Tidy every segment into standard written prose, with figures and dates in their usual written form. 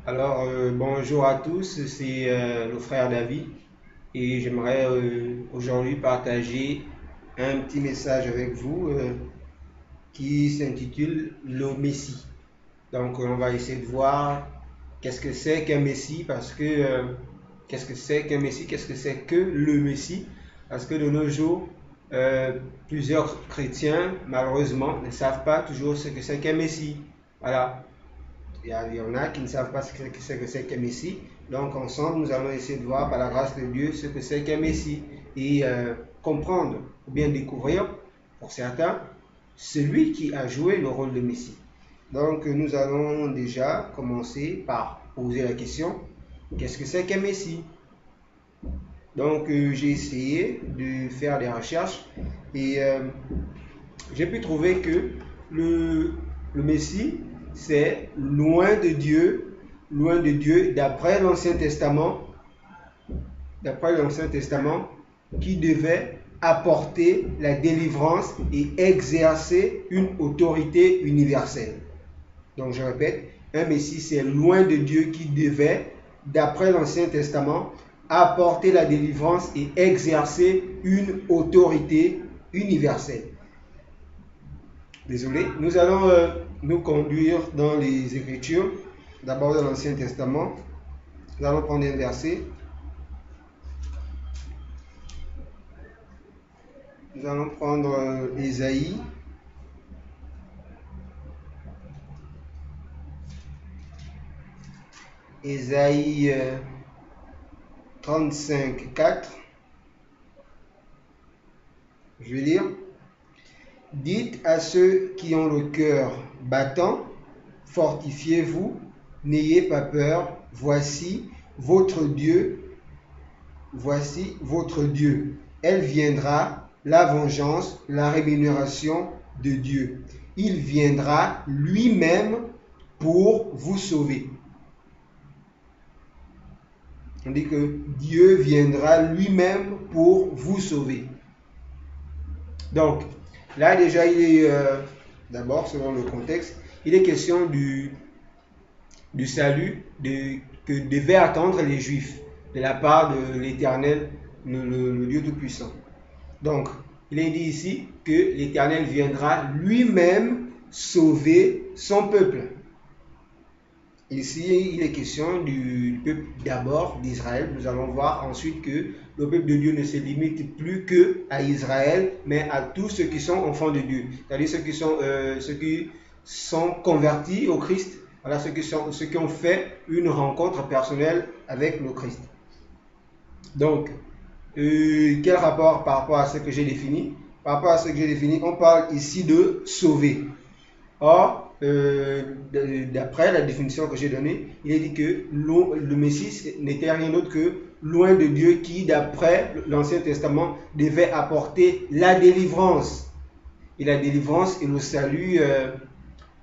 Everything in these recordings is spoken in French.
Bonjour à tous, c'est le frère David et j'aimerais aujourd'hui partager un petit message avec vous qui s'intitule Le Messie. On va essayer de voir qu'est-ce que c'est qu'un Messie parce que qu'est-ce que c'est qu'un Messie, qu'est-ce que c'est que le Messie parce que de nos jours, plusieurs chrétiens malheureusement ne savent pas toujours ce que c'est qu'un Messie. Voilà. Il y en a qui ne savent pas ce que c'est qu'un Messie. Donc ensemble, nous allons essayer de voir par la grâce de Dieu ce que c'est qu'un Messie et comprendre ou bien découvrir, pour certains, celui qui a joué le rôle de Messie. Donc nous allons déjà commencer par poser la question, qu'est-ce que c'est qu'un Messie? J'ai essayé de faire des recherches et j'ai pu trouver que le Messie, c'est loin de Dieu, d'après l'Ancien Testament, qui devait apporter la délivrance et exercer une autorité universelle. Donc je répète, un Messie, c'est loin de Dieu qui devait, d'après l'Ancien Testament, apporter la délivrance et exercer une autorité universelle. Désolé, nous allons nous conduire dans les Écritures, d'abord dans l'Ancien Testament. Nous allons prendre un verset. Nous allons prendre Ésaïe. Ésaïe 35, 4. Je vais lire. Dites à ceux qui ont le cœur battant, fortifiez-vous, n'ayez pas peur, voici votre Dieu, Elle viendra, la vengeance, la rémunération de Dieu. Il viendra lui-même pour vous sauver. On dit que Dieu viendra lui-même pour vous sauver. Donc, là déjà, il est, d'abord, selon le contexte, il est question du salut que devaient attendre les Juifs de la part de l'Éternel, le Dieu Tout-Puissant. Donc, il est dit ici que l'Éternel viendra lui-même sauver son peuple. Ici, il est question du peuple d'abord d'Israël. Nous allons voir ensuite que le peuple de Dieu ne se limite plus qu'à Israël, mais à tous ceux qui sont enfants de Dieu. C'est-à-dire ceux qui sont convertis au Christ. Voilà, ceux qui ont fait une rencontre personnelle avec le Christ. Donc, quel rapport par rapport à ce que j'ai défini? Par rapport à ce que j'ai défini, on parle ici de sauver. Or, d'après la définition que j'ai donnée, il est dit que le Messie n'était rien d'autre que loin de Dieu qui, d'après l'Ancien Testament, devait apporter la délivrance. Et la délivrance et le salut,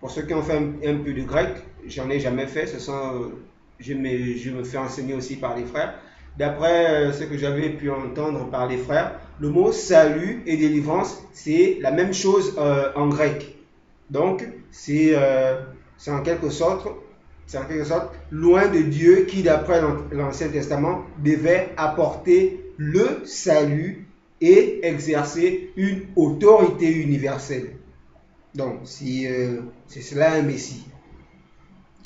pour ceux qui ont fait un peu de grec, j'en ai jamais fait, je me fais enseigner aussi par les frères. D'après ce que j'avais pu entendre par les frères, le mot salut et délivrance, c'est la même chose en grec. Donc, c'est en quelque sorte loin de Dieu qui, d'après l'Ancien Testament, devait apporter le salut et exercer une autorité universelle. Donc, c'est cela un Messie.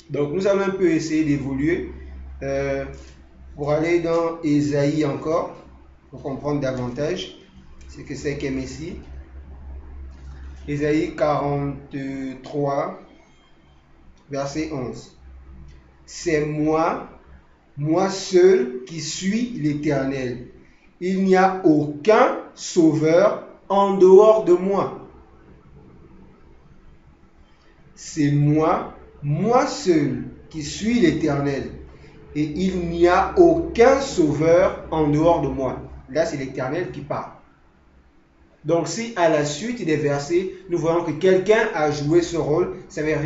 Donc, nous allons un peu essayer d'évoluer pour aller dans Ésaïe encore, pour comprendre davantage ce que c'est qu'un Messie. Ésaïe 43, verset 11. C'est moi seul qui suis l'Éternel. Il n'y a aucun sauveur en dehors de moi. C'est moi seul qui suis l'Éternel. Et il n'y a aucun sauveur en dehors de moi. Là, c'est l'Éternel qui parle. Donc, si à la suite des versets, nous voyons que quelqu'un a joué ce rôle, ça ne veut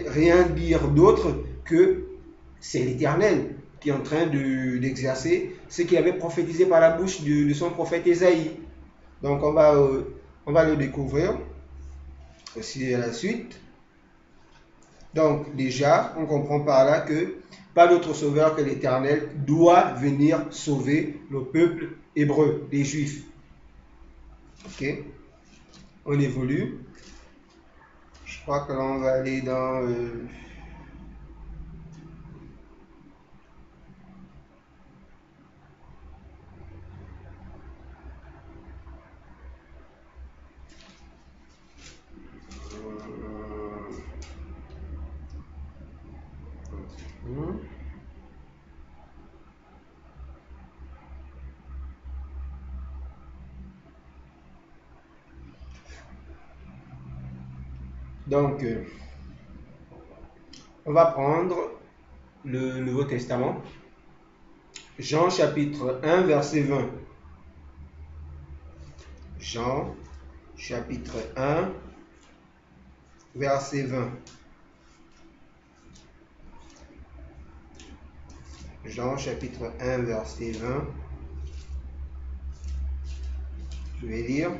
rien dire d'autre que c'est l'Éternel qui est en train d'exercer ce qu'il avait prophétisé par la bouche de son prophète Ésaïe. Donc, on va le découvrir aussi à la suite. Donc déjà, on comprend par là que pas d'autre sauveur que l'Éternel doit venir sauver le peuple hébreu, les Juifs. Ok, on évolue. Je crois que là on va aller dans... Donc, on va prendre le Nouveau Testament. Jean chapitre 1, verset 20. Jean chapitre 1, verset 20. Jean chapitre 1, verset 20. Je vais lire.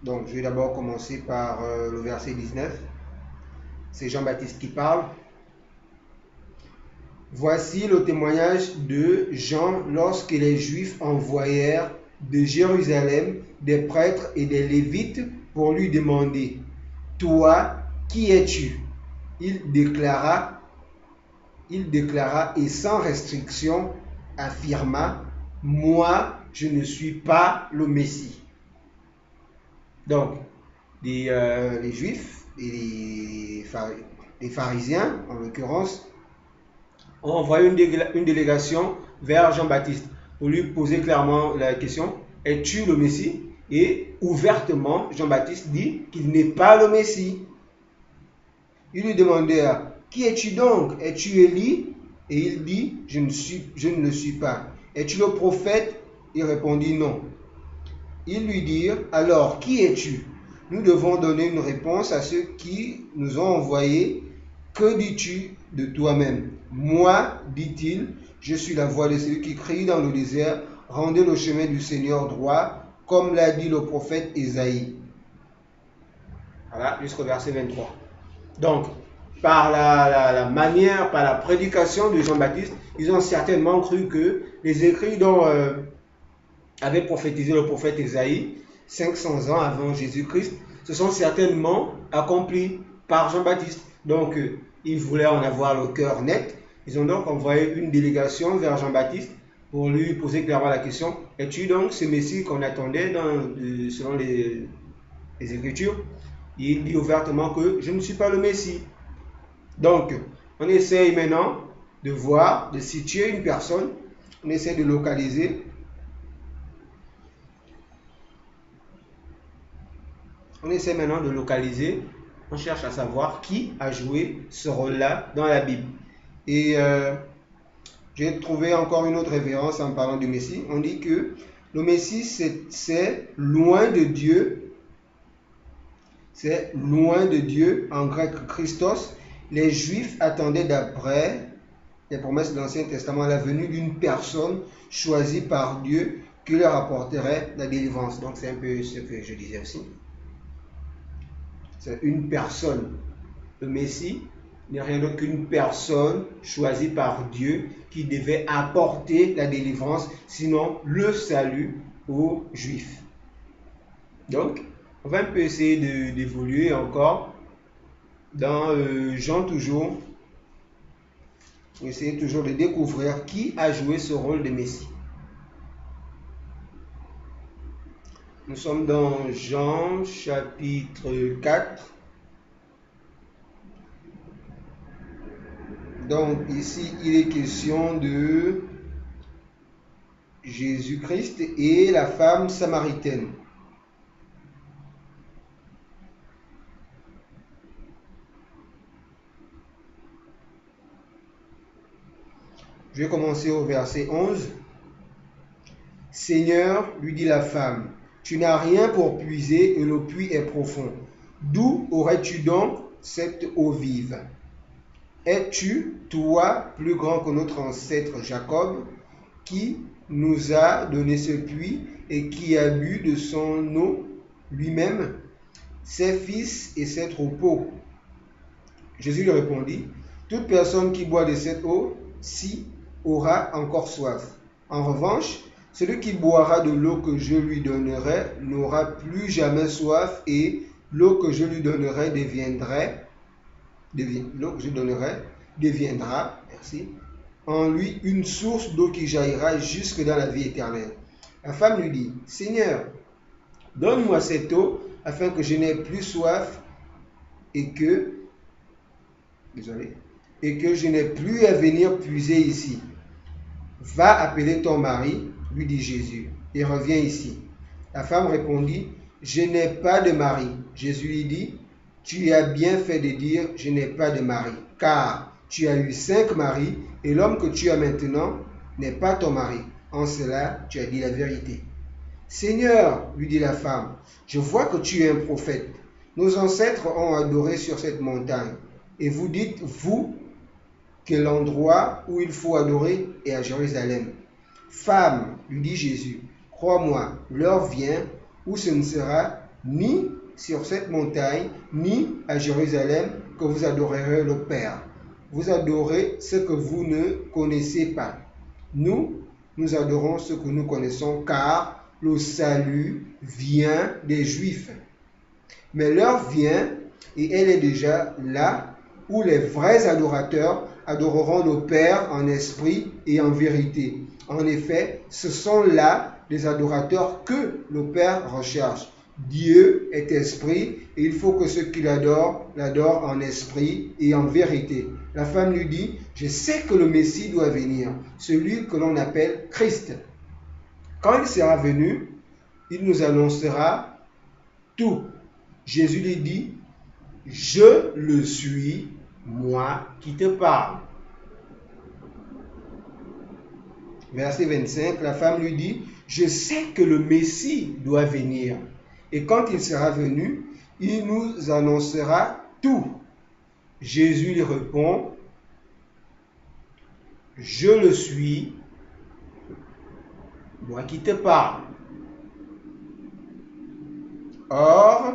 Donc, je vais d'abord commencer par le verset 19. C'est Jean-Baptiste qui parle. Voici le témoignage de Jean lorsque les Juifs envoyèrent de Jérusalem des prêtres et des Lévites pour lui demander « Toi, qui es-tu » Il déclara et sans restriction affirma « Moi, je ne suis pas le Messie ». Donc, les Juifs et les pharisiens, en l'occurrence, ont envoyé une délégation vers Jean-Baptiste pour lui poser clairement la question « Es-tu le Messie ?» Et ouvertement, Jean-Baptiste dit qu'il n'est pas le Messie. Il lui demandait « Qui es-tu donc? Es-tu Élie ?» Et il dit « Je ne le suis pas. » « Es-tu le prophète ?» Il répondit « Non. » Ils lui dirent « Alors, qui es-tu? Nous devons donner une réponse à ceux qui nous ont envoyés. Que dis-tu de toi-même? Moi, dit-il, je suis la voix de celui qui crie dans le désert, rendez le chemin du Seigneur droit, comme l'a dit le prophète Ésaïe. » Voilà, jusqu'au verset 23. Donc, par la manière, par la prédication de Jean-Baptiste, ils ont certainement cru que les écrits dont avait prophétisé le prophète Ésaïe 500 ans avant Jésus-Christ se sont certainement accomplis par Jean-Baptiste. Donc, ils voulaient en avoir le cœur net. Ils ont donc envoyé une délégation vers Jean-Baptiste pour lui poser clairement la question « Es-tu donc ce Messie qu'on attendait selon les Écritures ?» Il dit ouvertement que « Je ne suis pas le Messie ». Donc, on essaye maintenant de voir, de situer une personne, on essaie de localiser. On essaie maintenant de localiser, on cherche à savoir qui a joué ce rôle-là dans la Bible. Et j'ai trouvé encore une autre référence en parlant du Messie. On dit que le Messie, c'est loin de Dieu. C'est loin de Dieu, en grec Christos. Les Juifs attendaient d'après les promesses de l'Ancien Testament la venue d'une personne choisie par Dieu qui leur apporterait la délivrance. Donc c'est un peu ce que je disais aussi. C'est une personne. Le Messie n'est rien d'autre qu'une personne choisie par Dieu qui devait apporter la délivrance, sinon le salut aux Juifs. Donc, on va un peu essayer d'évoluer encore dans Jean toujours. On va essayer toujours de découvrir qui a joué ce rôle de Messie. Nous sommes dans Jean chapitre 4. Donc ici, il est question de Jésus-Christ et la femme samaritaine. Je vais commencer au verset 11. « Seigneur, lui dit la femme, tu n'as rien pour puiser et le puits est profond. D'où aurais-tu donc cette eau vive? Es-tu, toi, plus grand que notre ancêtre Jacob, qui nous a donné ce puits et qui a bu de son eau lui-même, ses fils et ses troupeaux? Jésus lui répondit, toute personne qui boit de cette eau-ci aura encore soif. En revanche, celui qui boira de l'eau que je lui donnerai n'aura plus jamais soif, et l'eau que je lui donnerai deviendra en lui une source d'eau qui jaillira jusque dans la vie éternelle. La femme lui dit, Seigneur, donne-moi cette eau afin que je n'ai plus soif et que je n'ai plus à venir puiser ici. Va appeler ton mari, lui dit Jésus, et reviens ici. La femme répondit, je n'ai pas de mari. Jésus lui dit, tu as bien fait de dire, je n'ai pas de mari, car tu as eu 5 maris, et l'homme que tu as maintenant n'est pas ton mari. En cela, tu as dit la vérité. Seigneur, lui dit la femme, je vois que tu es un prophète. Nos ancêtres ont adoré sur cette montagne, et vous dites, vous, que l'endroit où il faut adorer est à Jérusalem. Femme, lui dit Jésus, crois-moi, l'heure vient où ce ne sera ni sur cette montagne, ni à Jérusalem que vous adorerez le Père. Vous adorez ce que vous ne connaissez pas. Nous adorons ce que nous connaissons, car le salut vient des Juifs. Mais l'heure vient, et elle est déjà là, où les vrais adorateurs adoreront le Père en esprit et en vérité. En effet, ce sont là les adorateurs que le Père recherche. Dieu est esprit, et il faut que ceux qui l'adorent en esprit et en vérité. La femme lui dit, je sais que le Messie doit venir, celui que l'on appelle Christ. Quand il sera venu, il nous annoncera tout. Jésus lui dit, je le suis, moi qui te parle. Verset 25, la femme lui dit, je sais que le Messie doit venir. Et quand il sera venu, il nous annoncera tout. Jésus lui répond, je le suis, moi qui te parle. Or,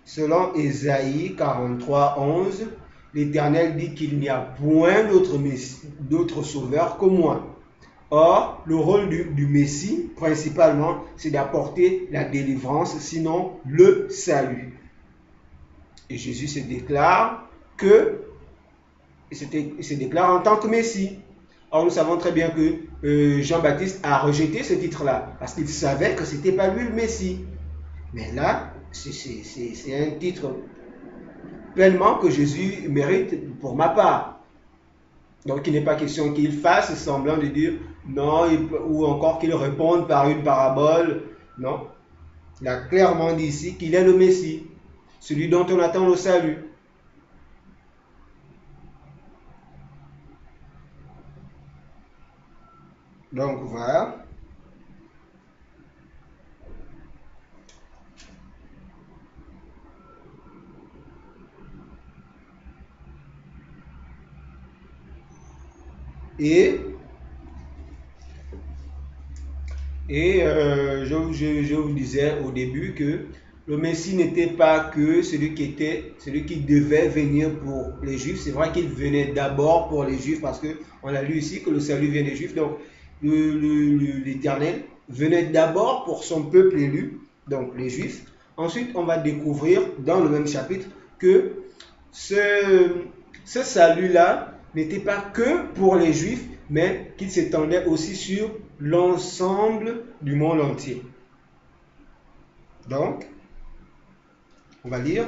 selon Ésaïe 43, 11, l'Éternel dit qu'il n'y a point d'autre sauveur que moi. Or, le rôle du Messie, principalement, c'est d'apporter la délivrance, sinon le salut. Et Jésus se déclare en tant que Messie. Or, nous savons très bien que Jean-Baptiste a rejeté ce titre-là, parce qu'il savait que ce n'était pas lui le Messie. Mais là, c'est un titre pleinement que Jésus mérite pour ma part. Donc, il n'est pas question qu'il fasse semblant de dire non, ou encore qu'il réponde par une parabole. Non. Il a clairement dit ici qu'il est le Messie, celui dont on attend le salut. Donc, voilà. Et je vous disais au début que le Messie n'était pas que celui qui devait venir pour les Juifs. C'est vrai qu'il venait d'abord pour les Juifs, parce qu'on a lu ici que le salut vient des Juifs. Donc l'Éternel venait d'abord pour son peuple élu, donc les Juifs. Ensuite, on va découvrir dans le même chapitre que ce salut-là n'était pas que pour les Juifs, mais qu'il s'étendait aussi sur l'ensemble du monde entier. Donc, on va lire.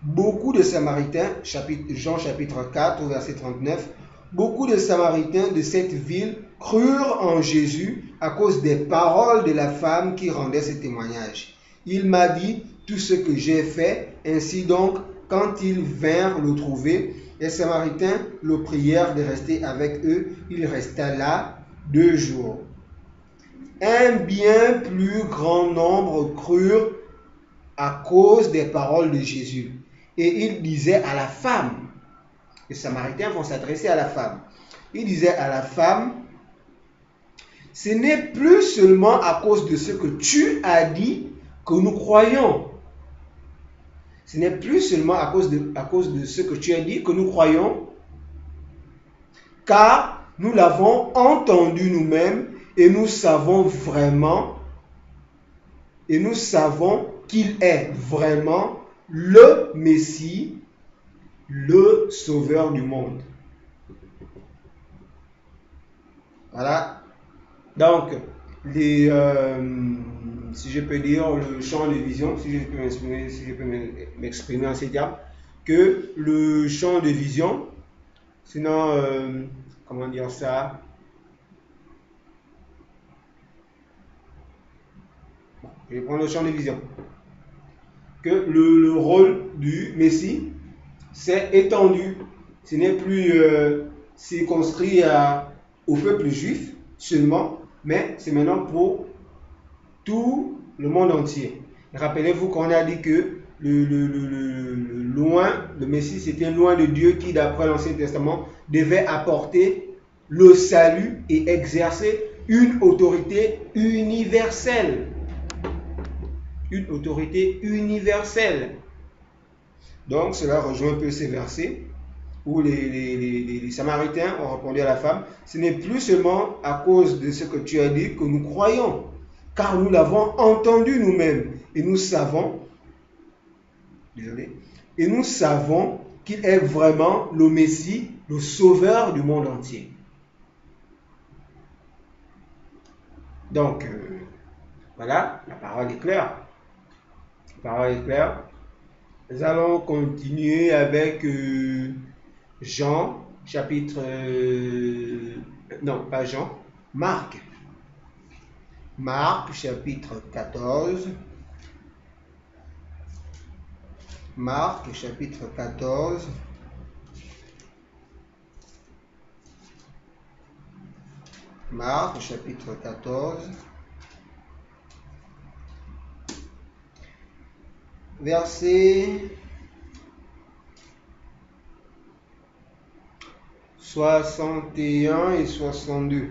Beaucoup de Samaritains, Jean chapitre 4, verset 39, beaucoup de Samaritains de cette ville crurent en Jésus à cause des paroles de la femme qui rendait ce témoignage. Il m'a dit tout ce que j'ai fait, ainsi donc, quand ils vinrent le trouver, les Samaritains le prièrent de rester avec eux. Il resta là 2 jours. Un bien plus grand nombre crurent à cause des paroles de Jésus. Et il disait à la femme, les Samaritains vont s'adresser à la femme. Il disait à la femme, ce n'est plus seulement à cause de ce que tu as dit que nous croyons. Ce n'est plus seulement à cause de ce que tu as dit que nous croyons, car nous l'avons entendu nous-mêmes et nous savons vraiment, et nous savons qu'il est vraiment le Messie, le Sauveur du monde. Voilà. Donc, si je peux dire, le champ de vision, si je peux m'exprimer en ces termes, que le champ de vision, sinon, comment dire ça? Je vais prendre le champ de vision. Que le rôle du Messie s'est étendu. Ce n'est plus circonscrit au peuple juif seulement, mais c'est maintenant pour tout le monde entier. Rappelez-vous qu'on a dit que le Messie, c'était loin de Dieu qui, d'après l'Ancien Testament, devait apporter le salut et exercer une autorité universelle. Une autorité universelle. Donc, cela rejoint un peu ces versets où les Samaritains ont répondu à la femme, ce n'est plus seulement à cause de ce que tu as dit que nous croyons, car nous l'avons entendu nous-mêmes et nous savons, qu'il est vraiment le Messie, le Sauveur du monde entier. Donc, voilà, la parole est claire. La parole est claire. Nous allons continuer avec Jean, chapitre... non, pas Jean, Marc. Marc, chapitre 14. Marc, chapitre 14. Marc, chapitre 14. Versets 61 et 62.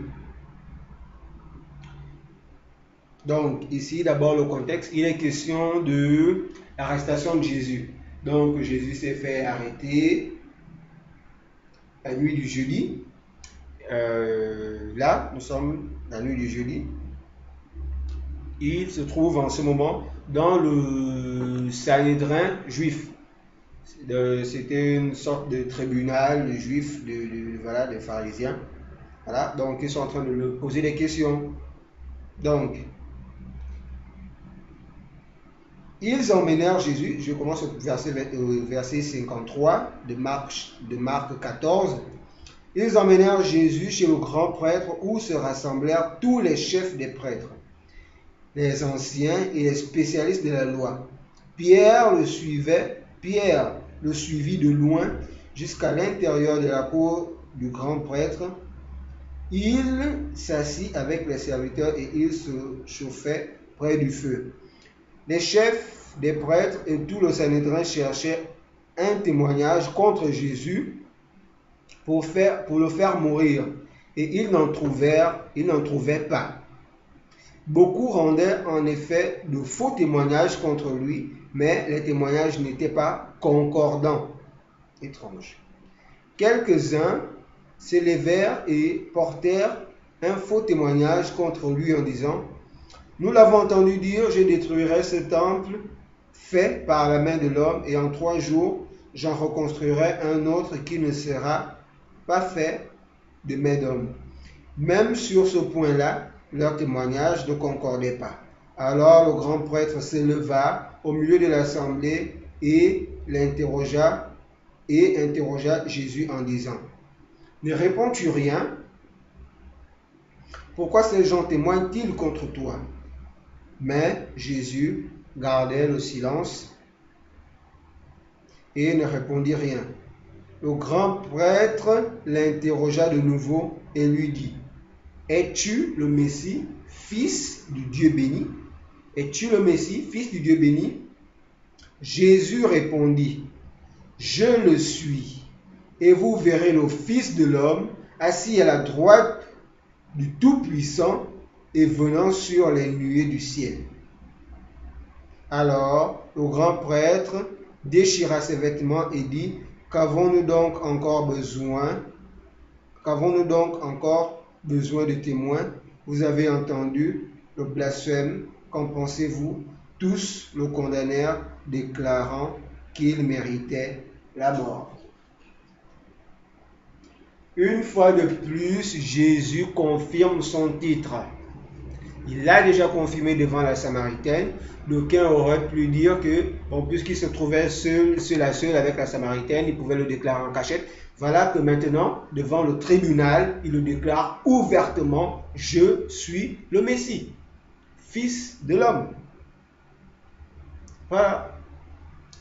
Donc, ici, d'abord, le contexte, il est question de l'arrestation de Jésus. Donc, Jésus s'est fait arrêter la nuit du jeudi. Là, nous sommes la nuit du jeudi. Il se trouve en ce moment dans le Sanhédrin juif. C'était une sorte de tribunal juif des pharisiens. Voilà, donc ils sont en train de lui poser des questions. Donc, ils emmenèrent Jésus, je commence au verset 53 de Marc 14. Ils emmenèrent Jésus chez le grand prêtre où se rassemblèrent tous les chefs des prêtres, les anciens et les spécialistes de la loi. Pierre le suivit de loin jusqu'à l'intérieur de la cour du grand prêtre. Il s'assit avec les serviteurs et il se chauffait près du feu. Les chefs des prêtres et tout le Sanhédrin cherchaient un témoignage contre Jésus pour le faire mourir, et ils n'en trouvaient pas. Beaucoup rendaient en effet de faux témoignages contre lui, mais les témoignages n'étaient pas concordants. Étrange. Quelques-uns s'élevèrent et portèrent un faux témoignage contre lui en disant: nous l'avons entendu dire, je détruirai ce temple fait par la main de l'homme, et en 3 jours, j'en reconstruirai un autre qui ne sera pas fait de main d'homme. Même sur ce point-là, leur témoignage ne concordait pas. Alors le grand prêtre se leva au milieu de l'assemblée et interrogea Jésus en disant: ne réponds-tu rien? Pourquoi ces gens témoignent-ils contre toi? Mais Jésus gardait le silence et ne répondit rien. Le grand prêtre l'interrogea de nouveau et lui dit: es-tu le Messie, fils du Dieu béni? Es-tu le Messie, fils du Dieu béni? Jésus répondit: je le suis, et vous verrez le Fils de l'homme assis à la droite du Tout-Puissant et venant sur les nuées du ciel. Alors le grand prêtre déchira ses vêtements et dit, qu'avons-nous donc encore besoin de témoins? Vous avez entendu le blasphème, qu'en pensez-vous? Tous le condamnèrent, déclarant qu'il méritait la mort. Une fois de plus, Jésus confirme son titre. Il l'a déjà confirmé devant la Samaritaine. D'aucuns auraient pu dire que, puisqu'il se trouvait seul avec la Samaritaine, il pouvait le déclarer en cachette. Voilà que maintenant, devant le tribunal, il le déclare ouvertement, je suis le Messie, fils de l'homme. Voilà,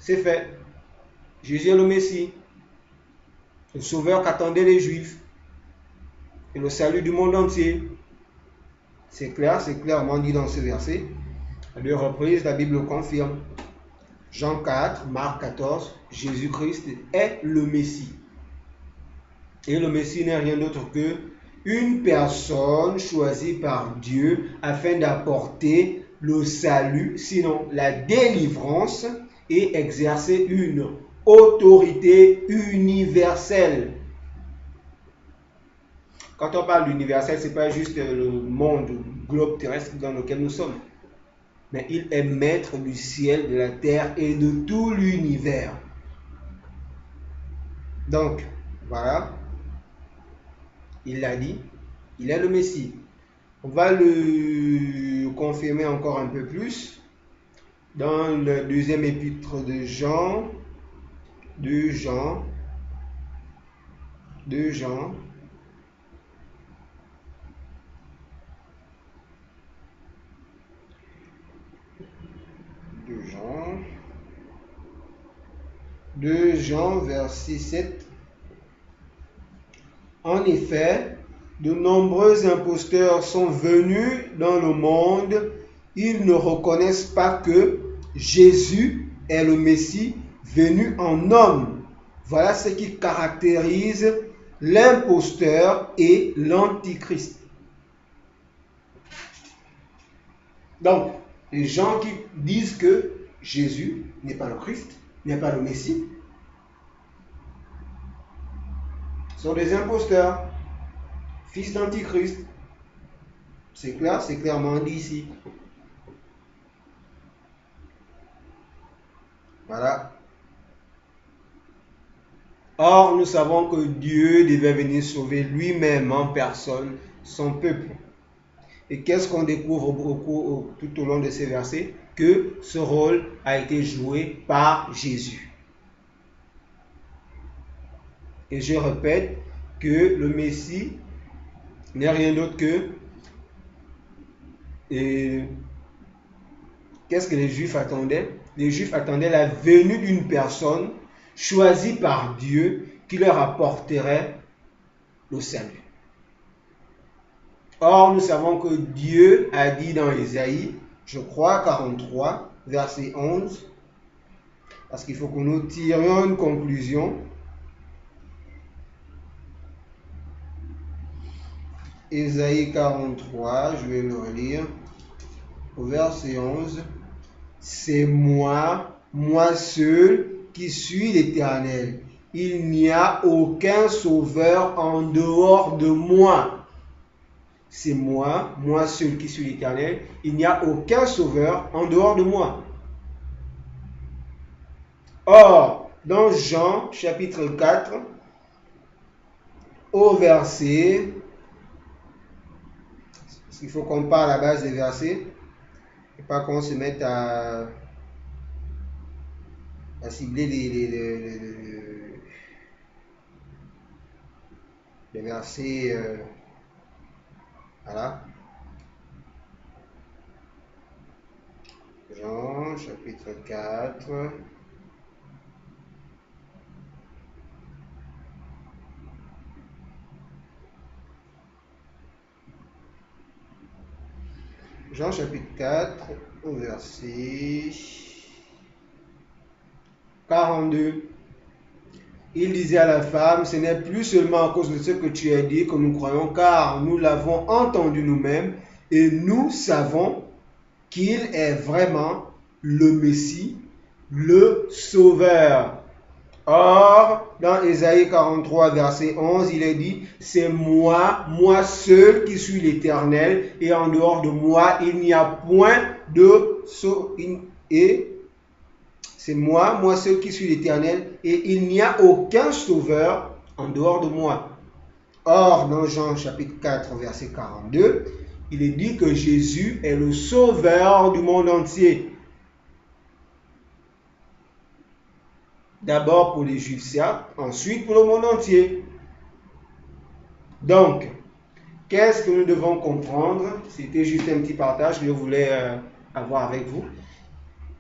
c'est fait. Jésus est le Messie, le sauveur qu'attendaient les Juifs, et le salut du monde entier. C'est clair, c'est clairement dit dans ce verset. À deux reprises, la Bible le confirme. Jean 4, Marc 14, Jésus-Christ est le Messie. Et le Messie n'est rien d'autre que une personne choisie par Dieu afin d'apporter le salut, sinon la délivrance, et exercer une autorité universelle. Quand on parle d'universel, ce n'est pas juste le monde, le globe terrestre dans lequel nous sommes. Mais il est maître du ciel, de la terre et de tout l'univers. Donc, voilà. Il l'a dit, il est le Messie. On va le confirmer encore un peu plus dans le deuxième épître de Jean. Jean, verset 7. En effet, de nombreux imposteurs sont venus dans le monde. Ils ne reconnaissent pas que Jésus est le Messie venu en homme. Voilà ce qui caractérise l'imposteur et l'antichrist. Donc, les gens qui disent que Jésus n'est pas le Christ, n'est pas le Messie, sont des imposteurs, fils d'antichrist. C'est clair, c'est clairement dit ici. Voilà. Or, nous savons que Dieu devait venir sauver lui-même en personne son peuple. Et qu'est-ce qu'on découvre tout au long de ces versets? Que ce rôle a été joué par Jésus. Et je répète que le Messie n'est rien d'autre que... qu'est-ce que les Juifs attendaient? Les Juifs attendaient la venue d'une personne choisie par Dieu qui leur apporterait le salut. Or, nous savons que Dieu a dit dans Ésaïe, je crois, 43, verset 11, parce qu'il faut que nous tirions une conclusion. Ésaïe 43, je vais le relire, au verset 11. C'est moi seul, qui suis l'Éternel. Il n'y a aucun sauveur en dehors de moi. C'est moi seul qui suis l'Éternel. Il n'y a aucun sauveur en dehors de moi. Or, dans Jean chapitre 4, au verset, il faut qu'on parle à la base des versets, et pas qu'on se mette à cibler les versets. Voilà. Jean chapitre 4. Jean chapitre 4 au verset 42. Il disait à la femme, ce n'est plus seulement à cause de ce que tu as dit que nous croyons, car nous l'avons entendu nous-mêmes Et nous savons qu'il est vraiment le Messie, le Sauveur. Or, dans Ésaïe 43, verset 11, il est dit, c'est moi seul qui suis l'Éternel, et en dehors de moi, il n'y a point de sauveur. Et c'est moi seul qui suis l'Éternel, et il n'y a aucun sauveur en dehors de moi. Or, dans Jean chapitre 4, verset 42, il est dit que Jésus est le sauveur du monde entier. D'abord pour les Juifs, certes, ensuite pour le monde entier. Donc, qu'est-ce que nous devons comprendre? C'était juste un petit partage que je voulais avoir avec vous.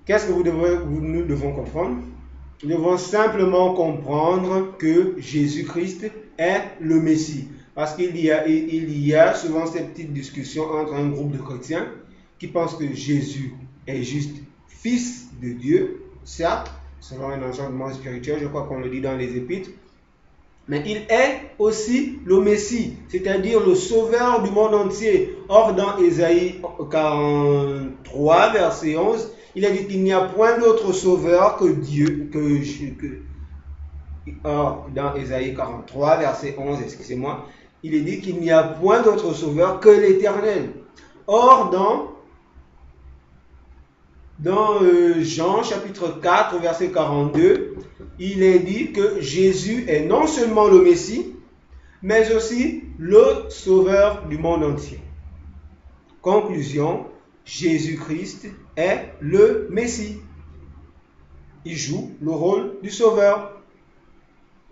Qu'est-ce que nous devons comprendre? Nous devons simplement comprendre que Jésus-Christ est le Messie. Parce qu'il y a souvent cette petite discussion entre un groupe de chrétiens qui pensent que Jésus est juste fils de Dieu, certes, selon un enseignement spirituel, je crois qu'on le dit dans les Épîtres, mais il est aussi le Messie, c'est-à-dire le sauveur du monde entier. Or, dans Ésaïe 43, verset 11, il a dit qu'il n'y a point d'autre sauveur que Dieu. Or, dans Ésaïe 43, verset 11, excusez-moi, il est dit qu'il n'y a point d'autre sauveur que l'Éternel. Or, dans Jean chapitre 4, verset 42, il est dit que Jésus est non seulement le Messie, mais aussi le sauveur du monde entier. Conclusion, Jésus-Christ est le Messie. Il joue le rôle du sauveur.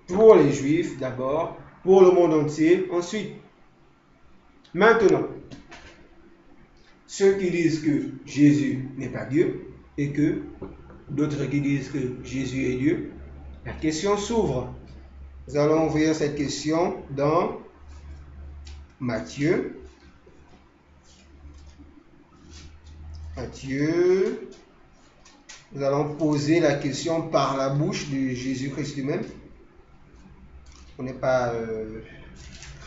Pour les Juifs d'abord, pour le monde entier ensuite. Maintenant, ceux qui disent que Jésus n'est pas Dieu et que d'autres qui disent que Jésus est Dieu, la question s'ouvre. Nous allons ouvrir cette question dans Matthieu. Nous allons poser la question par la bouche de Jésus-Christ lui-même. On n'est pas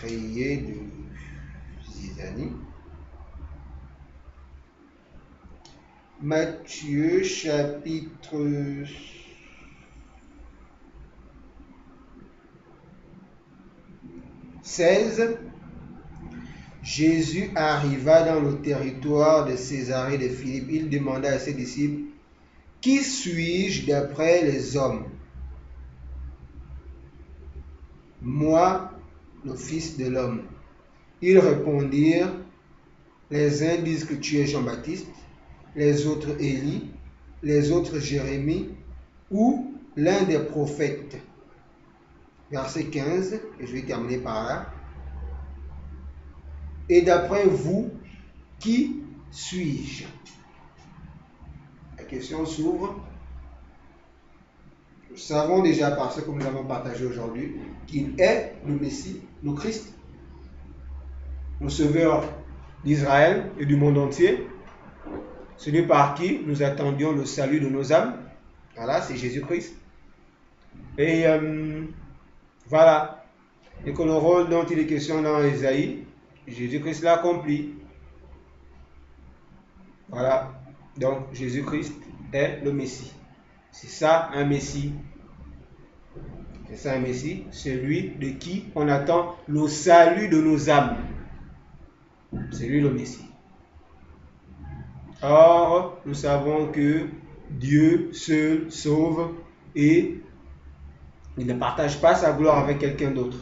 rayé de zizanie. Matthieu chapitre 16. Jésus arriva dans le territoire de Césarée de Philippe. Il demanda à ses disciples, « Qui suis-je d'après les hommes ?» « Moi, le Fils de l'homme. » Ils répondirent, « Les uns disent que tu es Jean-Baptiste, les autres Élie, les autres Jérémie, ou l'un des prophètes. » Verset 15, et je vais terminer par là. « Et d'après vous, qui suis-je » La question s'ouvre. Nous savons déjà par ce que nous avons partagé aujourd'hui qu'il est le Messie, le Christ, le Sauveur d'Israël et du monde entier, celui par qui nous attendions le salut de nos âmes. Voilà, c'est Jésus-Christ. Et voilà. Et que le rôle dont il est question dans Ésaïe, Jésus-Christ l'a accompli. Voilà. Donc, Jésus-Christ est le Messie. C'est ça un Messie. C'est ça un Messie, celui de qui on attend le salut de nos âmes. C'est lui le Messie. Or, nous savons que Dieu seul sauve et il ne partage pas sa gloire avec quelqu'un d'autre.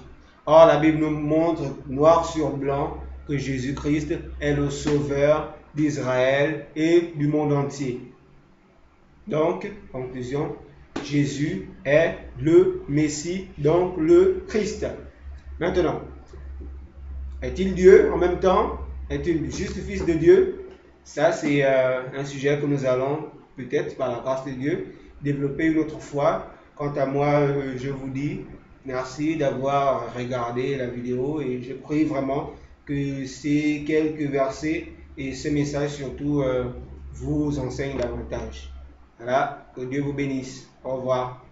Or, la Bible nous montre noir sur blanc que Jésus-Christ est le sauveur d'Israël et du monde entier. Donc, conclusion, Jésus est le Messie, donc le Christ. Maintenant, est-il Dieu en même temps? Est-il juste fils de Dieu? Ça, c'est un sujet que nous allons, peut-être par la grâce de Dieu, développer une autre fois. Quant à moi, je vous dis merci d'avoir regardé la vidéo et je prie vraiment que ces quelques versets et ce message surtout vous enseignent davantage. Voilà, que Dieu vous bénisse. Au revoir.